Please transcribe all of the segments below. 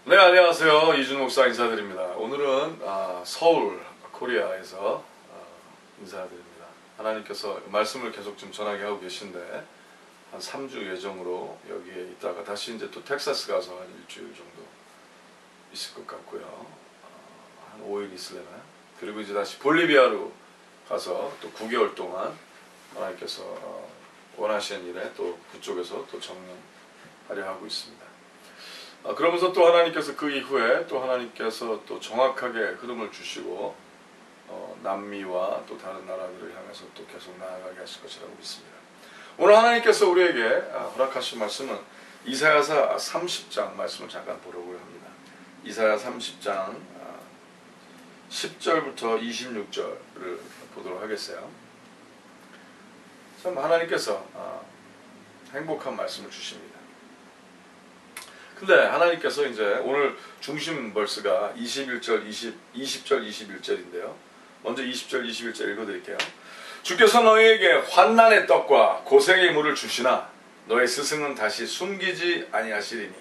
네, 안녕하세요. 이준 목사 인사드립니다. 오늘은 서울 코리아에서 인사드립니다. 하나님께서 말씀을 계속 좀 전하게 하고 계신데 한 3주 예정으로 여기에 있다가 다시 이제 또 텍사스 가서 한 일주일 정도 있을 것 같고요. 한 5일 있으려나? 그리고 이제 다시 볼리비아로 가서 또 9개월 동안 하나님께서 원하시는 일에 또 그쪽에서 또 정령하려 하고 있습니다. 그러면서 또 하나님께서 그 이후에 또 하나님께서 또 정확하게 흐름을 주시고 남미와 또 다른 나라들을 향해서 또 계속 나아가게 하실 것이라고 믿습니다. 오늘 하나님께서 우리에게 허락하신 말씀은 이사야서 30장 말씀을 잠깐 보려고 합니다. 이사야 30장 10절부터 26절을 보도록 하겠어요. 참 하나님께서 행복한 말씀을 주십니다. 근데 하나님께서 이제 오늘 중심 벌스가 20절, 21절인데요. 먼저 20절, 21절 읽어드릴게요. 주께서 너희에게 환난의 떡과 고생의 물을 주시나 너의 스승은 다시 숨기지 아니하시리니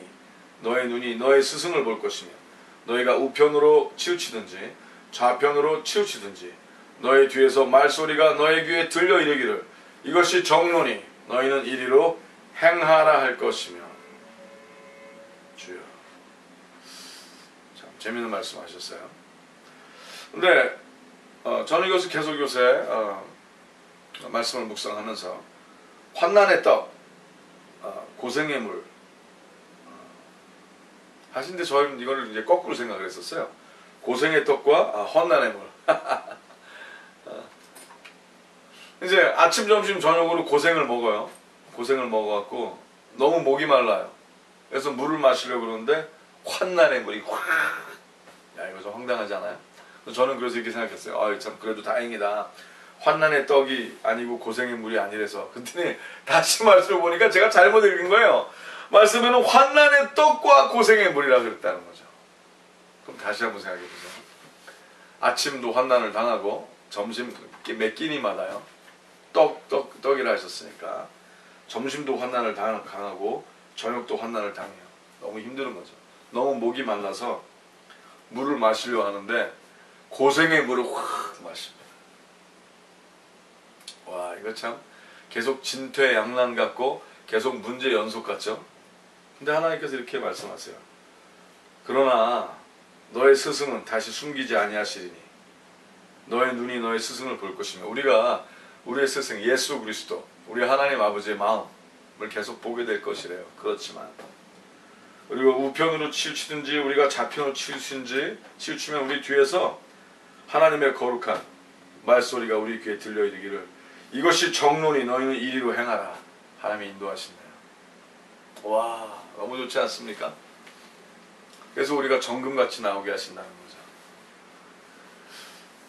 너의 눈이 너의 스승을 볼 것이며 너희가 우편으로 치우치든지 좌편으로 치우치든지 너의 뒤에서 말소리가 너의 귀에 들려 이르기를 이것이 정론이 너희는 이리로 행하라 할 것이며 주여. 참 재미있는 말씀 하셨어요. 근데 저는 이것을 계속 요새 말씀을 묵상하면서 환난의 떡, 고생의 물 하신데 저는 이거를 이제 거꾸로 생각을 했었어요. 고생의 떡과 환난의 물. 이제 아침, 점심, 저녁으로 고생을 먹어요. 고생을 먹어갖고 너무 목이 말라요. 그래서 물을 마시려고 그러는데 환난의 물이 확. 야, 이거 좀 황당하지 않아요? 저는 그래서 이렇게 생각했어요. 참 그래도 다행이다. 환난의 떡이 아니고 고생의 물이 아니래서. 근데 다시 말씀을 보니까 제가 잘못 읽은 거예요. 말씀에는 환난의 떡과 고생의 물이라 그랬다는 거죠. 그럼 다시 한번 생각해 보세요. 아침도 환난을 당하고 점심 몇 끼니마다요. 떡이라 하셨으니까 점심도 환난을 당하고 저녁도 환난을 당해요. 너무 힘든 거죠. 너무 목이 말라서 물을 마시려 하는데 고생의 물을 확 마십니다. 와, 이거 참 계속 진퇴양난 같고 계속 문제 연속 같죠? 근데 하나님께서 이렇게 말씀하세요. 그러나 너의 스승은 다시 숨기지 아니하시리니 너의 눈이 너의 스승을 볼 것이며 우리가 우리의 스승 예수 그리스도 우리 하나님 아버지의 마음을 계속 보게 될 것이래요. 그렇지만 그리고 우편으로 치우치든지 우리가 좌편으로 치우치면 우리 뒤에서 하나님의 거룩한 말소리가 우리 귀에 들려 이르기를 이것이 정론이 너희는 이리로 행하라. 하나님이 인도하신대요. 와, 너무 좋지 않습니까? 그래서 우리가 정금같이 나오게 하신다는 거죠.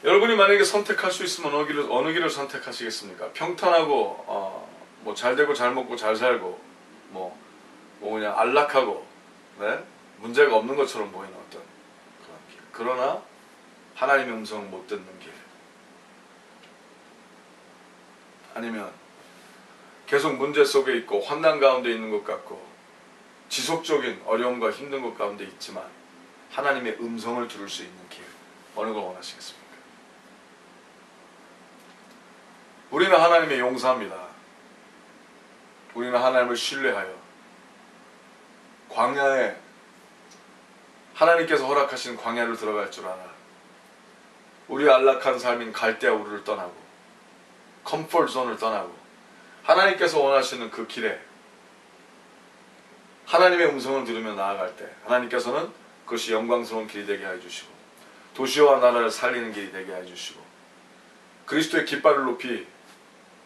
여러분이 만약에 선택할 수 있으면 어느 길을 선택하시겠습니까? 평탄하고 뭐 잘되고 잘 먹고 잘 살고 뭐 그냥 안락하고 네? 문제가 없는 것처럼 보이는 어떤 그런 길. 그러나 하나님의 음성을 못 듣는 길. 아니면 계속 문제 속에 있고 환난 가운데 있는 것 같고 지속적인 어려움과 힘든 것 가운데 있지만 하나님의 음성을 들을 수 있는 길. 어느 걸 원하시겠습니까? 우리는 하나님의 용사입니다. 우리는 하나님을 신뢰하여 광야에 하나님께서 허락하신 광야를 들어갈 줄 알아. 우리 안락한 삶인 갈대아 우르를 떠나고 컴포트 존을 떠나고 하나님께서 원하시는 그 길에 하나님의 음성을 들으며 나아갈 때 하나님께서는 그것이 영광스러운 길이 되게 해주시고 도시와 나라를 살리는 길이 되게 해주시고 그리스도의 깃발을 높이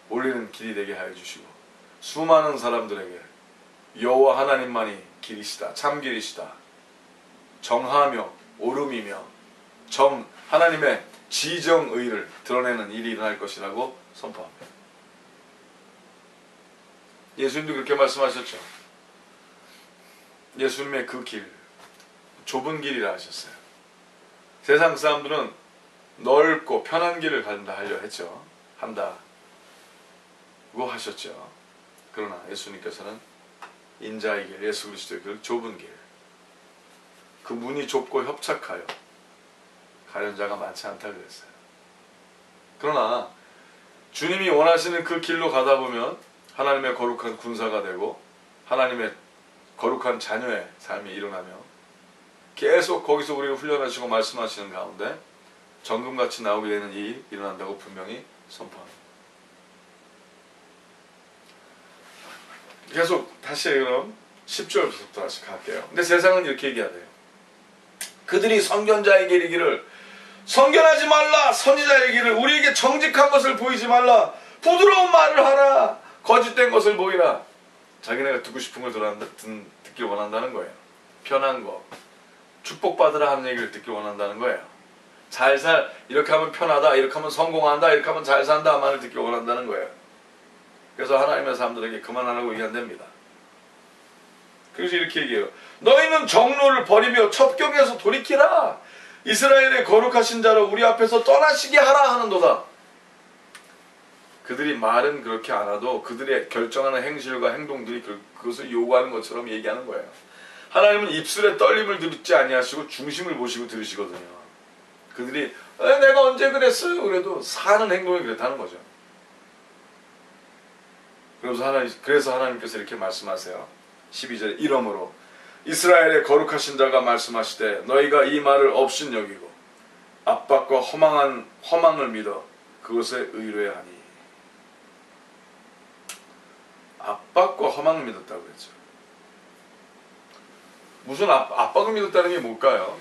올리는 길이 되게 해주시고 수많은 사람들에게 여호와 하나님만이 길이시다. 참 길이시다. 정하며 오름이며 하나님의 지정의를 드러내는 일이 일어날 것이라고 선포합니다. 예수님도 그렇게 말씀하셨죠. 예수님의 그 길, 좁은 길이라 하셨어요. 세상 사람들은 넓고 편한 길을 간다 하려 했죠. 한다고 하셨죠. 그러나 예수님께서는 인자의 길, 예수 그리스도의 길, 좁은 길. 그 문이 좁고 협착하여 가려는 자가 많지 않다 그랬어요. 그러나 주님이 원하시는 그 길로 가다 보면 하나님의 거룩한 군사가 되고 하나님의 거룩한 자녀의 삶이 일어나며 계속 거기서 우리를 훈련하시고 말씀하시는 가운데 정금같이 나오게 되는 일이 일어난다고 분명히 선포합니다. 계속 다시 그럼 10절부터 다시 갈게요. 근데 세상은 이렇게 얘기하대요. 그들이 선견자에게 이르기를 선견하지 말라. 선지자에게 이르기를 우리에게 정직한 것을 보이지 말라. 부드러운 말을 하라. 거짓된 것을 보이라. 자기네가 듣고 싶은 걸 듣기 원한다는 거예요. 편한 거, 축복받으라 하는 얘기를 듣기 원한다는 거예요. 이렇게 하면 편하다, 이렇게 하면 성공한다, 이렇게 하면 잘 산다 말을 듣기 원한다는 거예요. 그래서 하나님의 사람들에게 그만하라고 얘기한답니다. 그래서 이렇게 얘기해요. 너희는 정로를 버리며 첩경에서 돌이키라. 이스라엘의 거룩하신 자를 우리 앞에서 떠나시게 하라 하는도다. 그들이 말은 그렇게 안 하도 그들의 결정하는 행실과 행동들이 그것을 요구하는 것처럼 얘기하는 거예요. 하나님은 입술의 떨림을 듣지 아니하시고 중심을 보시고 들으시거든요. 그들이 내가 언제 그랬어요? 그래도 사는 행동이 그렇다는 거죠. 그래서 하나님께서 이렇게 말씀하세요. 12절에 이러므로 이스라엘의 거룩하신 자가 말씀하시되 너희가 이 말을 업신 여기고 압박과 허망을 믿어 그것에 의뢰하니. 압박과 허망을 믿었다고 그랬죠. 무슨 압박을 믿었다는 게 뭘까요?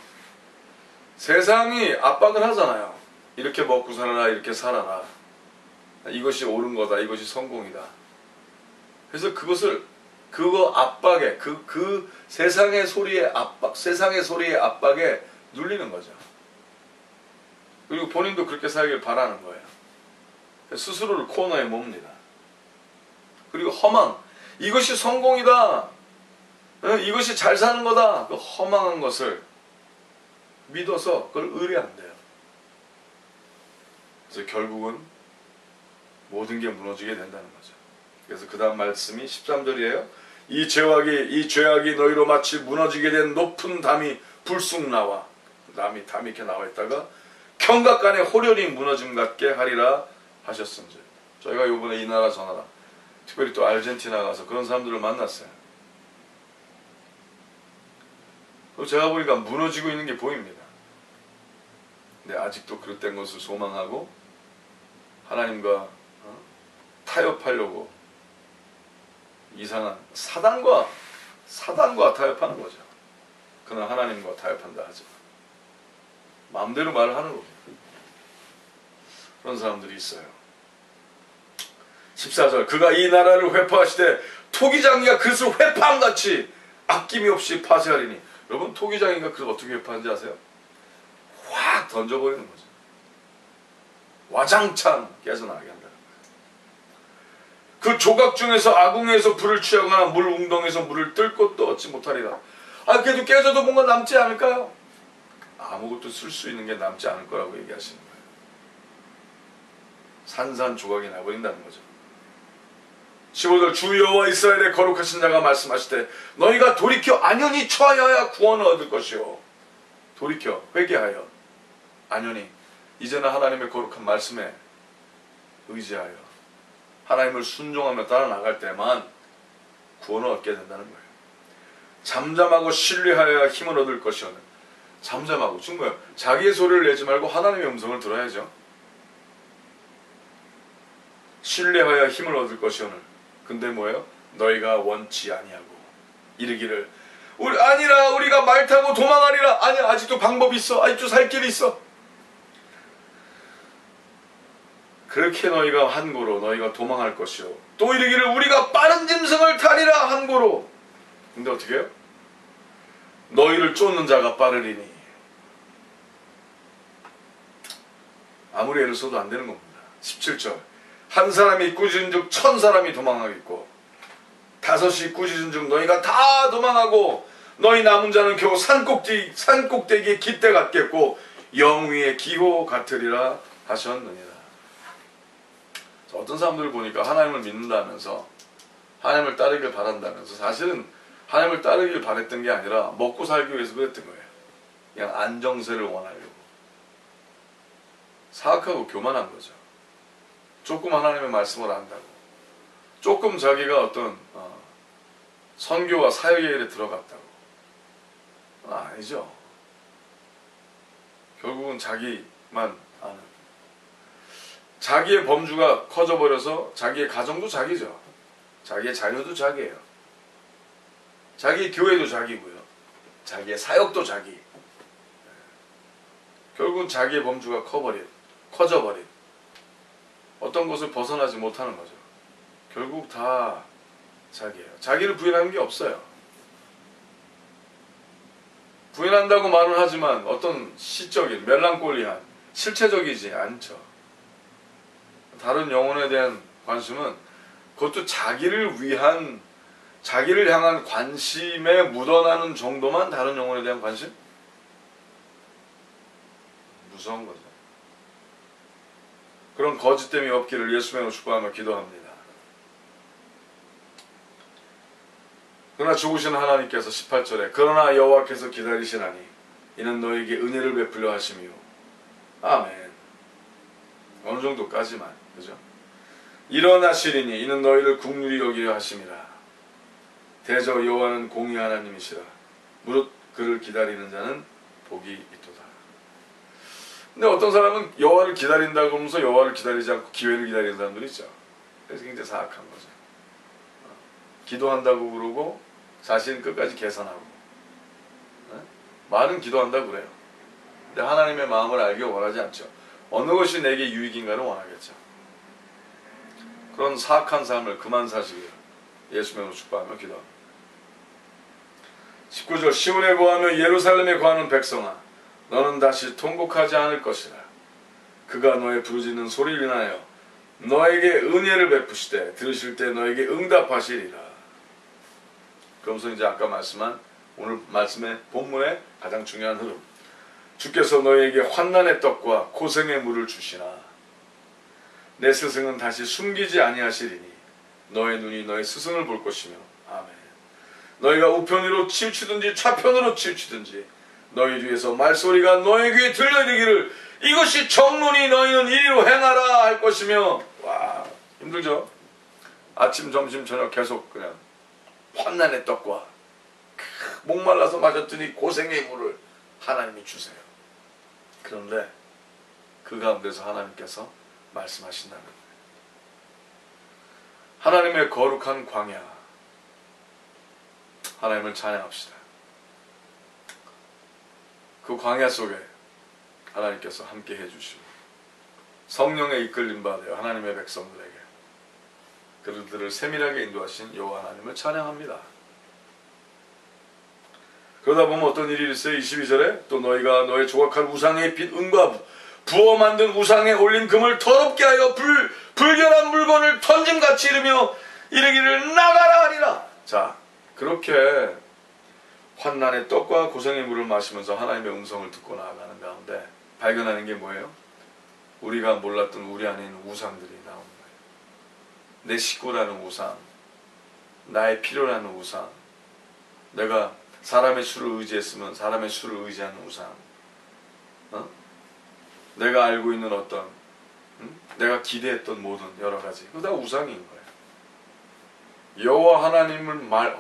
세상이 압박을 하잖아요. 이렇게 먹고 살아라, 이렇게 살아라. 이것이 옳은 거다, 이것이 성공이다. 그래서 그거 압박에, 그 세상의 소리에 압박에 눌리는 거죠. 그리고 본인도 그렇게 살길 바라는 거예요. 스스로를 코너에 몹니다. 그리고 허망, 이것이 성공이다, 이것이 잘 사는 거다, 그 허망한 것을 믿어서 그걸 의뢰한대요. 그래서 결국은 모든 게 무너지게 된다는 거죠. 그래서 그 다음 말씀이 13절이에요. 이 죄악이 너희로 마치 무너지게 된 높은 담이 불쑥 나와, 담이 이렇게 나와 있다가 경각간에 호련히 무너짐 같게 하리라 하셨은지. 저희가 요번에 이 나라 저 나라, 특별히 또 아르헨티나 가서 그런 사람들을 만났어요. 제가 보니까 무너지고 있는 게 보입니다. 근데 아직도 그릇된 것을 소망하고 하나님과 타협하려고 이상한 사단과 타협하는 거죠. 그는 하나님과 타협한다 하죠. 마음대로 말을 하는 겁니다. 그런 사람들이 있어요. 14절 그가 이 나라를 회파하시되 토기장이가 그것을 회파함같이 아낌이 없이 파쇄하리니. 여러분, 토기장이가 그것을 어떻게 회파하는지 아세요? 확 던져버리는 거죠. 와장창 깨져나가게 한다. 그 조각 중에서 아궁에서 불을 취하거나 물 웅덩에서 물을 뜰 것도 얻지 못하리라. 그래도 깨져도 뭔가 남지 않을까요? 아무것도 쓸 수 있는 게 남지 않을 거라고 얘기하시는 거예요. 산산조각이 나버린다는 거죠. 15절 주 여호와 이스라엘의 거룩하신 자가 말씀하시되 너희가 돌이켜 안연히 처하여야 구원을 얻을 것이요. 돌이켜 회개하여 안연히 이제는 하나님의 거룩한 말씀에 의지하여 하나님을 순종하며 따라 나갈 때만 구원을 얻게 된다는 거예요. 잠잠하고 신뢰하여야 힘을 얻을 것이오는. 잠잠하고 지금 뭐예요? 자기의 소리를 내지 말고 하나님의 음성을 들어야죠. 신뢰하여 힘을 얻을 것이오는. 근데 뭐예요? 너희가 원치 아니하고 이르기를 아니라 우리가 말 타고 도망하리라. 아니야, 아직도 방법이 있어. 아직도 살 길이 있어. 그렇게 너희가 한고로 너희가 도망할 것이요. 또 이르기를 우리가 빠른 짐승을 타리라 한고로. 근데 어떻게 해요? 너희를 쫓는 자가 빠르리니. 아무리 애를 써도 안 되는 겁니다. 17절 한 사람이 꾸짖은즉 1000사람이 도망하겠고 5이 꾸짖은즉 너희가 다 도망하고 너희 남은 자는 겨우 산꼭대기에 깃대 같겠고 영위의 기호 같으리라 하셨느니라. 어떤 사람들을 보니까 하나님을 믿는다면서 하나님을 따르길 바란다면서 사실은 하나님을 따르길 바랬던 게 아니라 먹고 살기 위해서 그랬던 거예요. 그냥 안정세를 원하려고. 사악하고 교만한 거죠. 조금 하나님의 말씀을 안다고, 조금 자기가 어떤 선교와 사역의 일에 들어갔다고. 아니죠. 결국은 자기만 아는, 자기의 범주가 커져버려서 자기의 가정도 자기죠. 자기의 자녀도 자기예요. 자기 교회도 자기고요. 자기의 사역도 자기. 결국은 자기의 범주가 커져버린 어떤 것을 벗어나지 못하는 거죠. 결국 다 자기예요. 자기를 부인하는 게 없어요. 부인한다고 말은 하지만 어떤 시적인 멜랑콜리한 실체적이지 않죠. 다른 영혼에 대한 관심은 그것도 자기를 위한, 자기를 향한 관심에 묻어나는 정도만 다른 영혼에 대한 관심? 무서운 거죠. 그런 거짓됨이 없기를 예수님으로 축복하며 기도합니다. 그러나 죽으신 하나님께서 18절에 그러나 여호와께서 기다리시나니 이는 너에게 은혜를 베풀려 하심이요. 아멘. 어느 정도까지만, 그죠? 일어나시리니 이는 너희를 긍휼히 여기려 하심이라. 대저 여호와는 공의 하나님이시라. 무릇 그를 기다리는 자는 복이 있도다. 근데 어떤 사람은 여호와를 기다린다고 하면서 여호와를 기다리지 않고 기회를 기다리는 사람들이 있죠. 그래서 굉장히 사악한 거죠. 기도한다고 그러고 자신은 끝까지 계산하고, 말은 기도한다고 그래요. 근데 하나님의 마음을 알기를 원하지 않죠. 어느 것이 내게 유익인가를 원하겠죠. 그런 사악한 삶을 그만 사시기를 예수님으로 축복하며 기도합니다. 19절 시온에 거하며 예루살렘에 거하는 백성아 너는 다시 통곡하지 않을 것이라. 그가 너의 부르짖는 소리를 인하여 너에게 은혜를 베푸시되 들으실 때 너에게 응답하시리라. 그러면서 이제 아까 말씀한 오늘 말씀의 본문의 가장 중요한 흐름, 주께서 너에게 환난의 떡과 고생의 물을 주시나 내 스승은 다시 숨기지 아니하시리니 너의 눈이 너의 스승을 볼 것이며. 아멘. 너희가 우편으로 치우치든지 좌편으로 치우치든지 너희 뒤에서 말소리가 너희 귀에 들려지기를 이것이 정론이 너희는 이리로 행하라 할 것이며. 와, 힘들죠? 아침 점심 저녁 계속 그냥 환난의 떡과 목말라서 마셨더니 고생의 물을 하나님이 주세요. 그런데 그 가운데서 하나님께서 말씀하신다는 거예요. 하나님의 거룩한 광야, 하나님을 찬양합시다. 그 광야 속에 하나님께서 함께 해주시고 성령의 이끌림 받아 하나님의 백성들에게 그들을 세밀하게 인도하신 여호와 하나님을 찬양합니다. 그러다 보면 어떤 일이 있어요? 22절에 또 너희가 너의 조각한 우상의 빛 은과 부어 만든 우상에 올린 금을 더럽게 하여 불결한 물건을 던짐같이 이르기를 나가라 하리라. 자, 그렇게 환난의 떡과 고생의 물을 마시면서 하나님의 음성을 듣고 나아가는 가운데 발견하는 게 뭐예요? 우리가 몰랐던 우리 안에 있는 우상들이 나오는 거예요. 내 식구라는 우상, 나의 필요라는 우상, 내가 사람의 수를 의지했으면 사람의 수를 의지하는 우상, 내가 알고 있는 어떤 내가 기대했던 모든 여러 가지, 그거 다 우상인 거예요. 여호와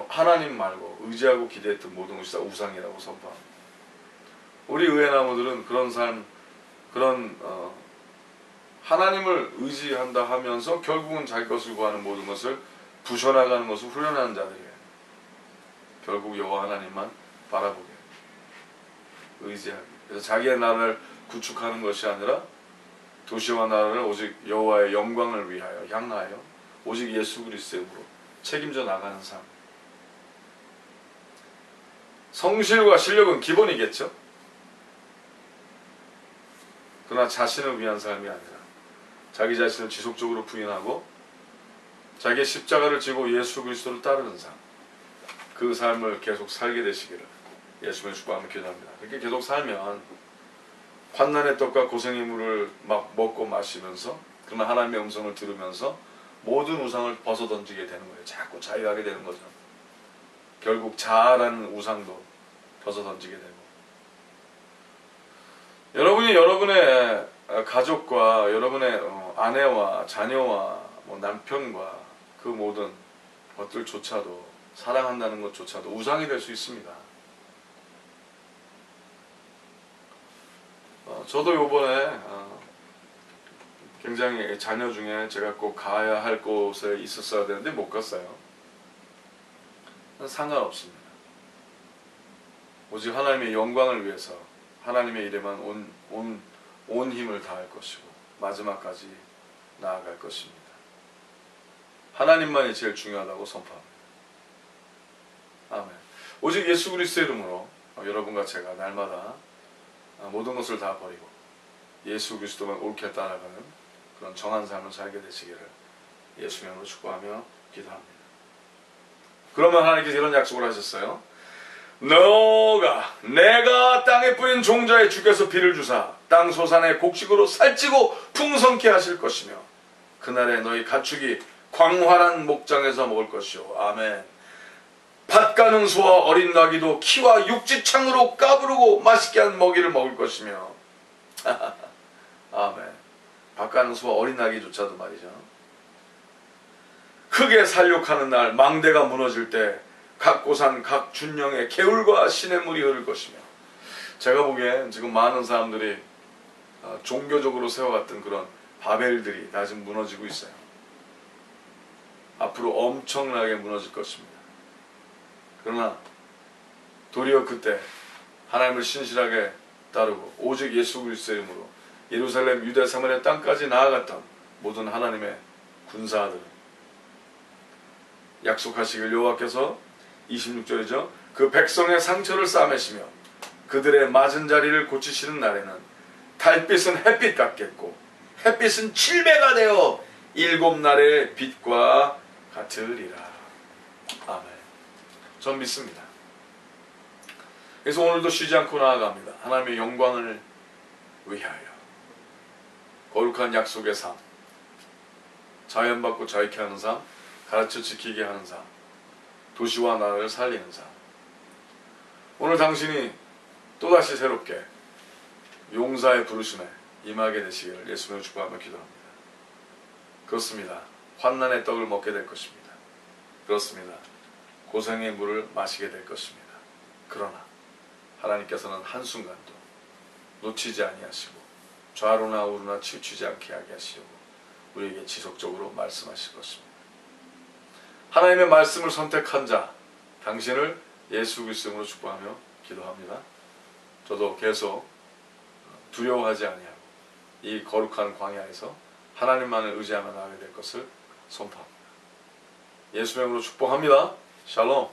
하나님 말고 의지하고 기대했던 모든 것이 다 우상이라고 선포합니다. 우리 의회 나무들은 그런 삶, 그런 하나님을 의지한다 하면서 결국은 자기 것을 구하는 모든 것을 부셔나가는 것을 후련하는 자들이에요. 결국 여호와 하나님만 바라보게, 의지하게. 그래서 자기의 나라를 구축하는 것이 아니라 도시와 나라를 오직 여호와의 영광을 위하여 향하여 오직 예수 그리스도의 이름으로 책임져 나가는 삶. 성실과 실력은 기본이겠죠. 그러나 자신을 위한 삶이 아니라 자기 자신을 지속적으로 부인하고 자기의 십자가를 지고 예수 그리스도를 따르는 삶, 그 삶을 계속 살게 되시기를 예수님의 축복하며 기도합니다. 그렇게 계속 살면 환난의 떡과 고생의 물을 막 먹고 마시면서, 그러나 하나님의 음성을 들으면서 모든 우상을 벗어던지게 되는 거예요. 자꾸 자유하게 되는 거죠. 결국 자아라는 우상도 벗어던지게 되고 여러분이 여러분의 가족과 여러분의 아내와 자녀와 뭐 남편과 그 모든 것들조차도 사랑한다는 것조차도 우상이 될 수 있습니다. 저도 요번에 굉장히 자녀 중에 제가 꼭 가야 할 곳에 있었어야 되는데 못 갔어요. 상관없습니다. 오직 하나님의 영광을 위해서 하나님의 일에만 온 힘을 다할 것이고 마지막까지 나아갈 것입니다. 하나님만이 제일 중요하다고 선포합니다. 아멘. 오직 예수 그리스도의 이름으로 여러분과 제가 날마다 모든 것을 다 버리고 예수 그리스도만 옳게 따라가는 그런 정한 삶을 살게 되시기를 예수의 이름으로 축복하며 기도합니다. 그러면 하나님께서 이런 약속을 하셨어요. 내가 땅에 뿌린 종자에 주께서 비를 주사 땅 소산의 곡식으로 살찌고 풍성케 하실 것이며 그날에 너희 가축이 광활한 목장에서 먹을 것이요. 아멘. 밭 가는 소와 어린 나귀도 키와 육지창으로 까부르고 맛있게 한 먹이를 먹을 것이며 아멘. 밭 가는 소와 어린 나귀조차도 말이죠. 흙에 살육하는 날 망대가 무너질 때 각 고산 각 준영에 개울과 시냇물이 흐를 것이며 제가 보기엔 지금 많은 사람들이 종교적으로 세워갔던 그런 바벨들이 다 지금 무너지고 있어요. 앞으로 엄청나게 무너질 것입니다. 그러나 도리어 그때 하나님을 신실하게 따르고 오직 예수 그리스도의 이름으로 예루살렘 유대 사마리아 땅까지 나아갔던 모든 하나님의 군사들은 약속하시길 여호와께서 26절이죠. 그 백성의 상처를 싸매시며 그들의 맞은 자리를 고치시는 날에는 달빛은 햇빛 같겠고 햇빛은 7배가 되어 7날의 빛과 같으리라. 아멘. 전 믿습니다. 그래서 오늘도 쉬지 않고 나아갑니다. 하나님의 영광을 위하여 거룩한 약속의 삶, 자연받고 자유케 하는 삶, 가르쳐 지키게 하는 삶, 도시와 나라를 살리는 삶. 오늘 당신이 또다시 새롭게 용사의 부르심에 임하게 되시기를 예수님을 축복하며 기도합니다. 그렇습니다. 환난의 떡을 먹게 될 것입니다. 그렇습니다. 고생의 물을 마시게 될 것입니다. 그러나 하나님께서는 한순간도 놓치지 아니하시고 좌로나 우로나 치우치지 않게 하게 하시려고 우리에게 지속적으로 말씀하실 것입니다. 하나님의 말씀을 선택한 자 당신을 예수 그리스도로 축복하며 기도합니다. 저도 계속 두려워하지 아니하고 이 거룩한 광야에서 하나님만을 의지하며 나가게 될 것을 선포합니다. 예수의 이름으로 축복합니다. 샬롬.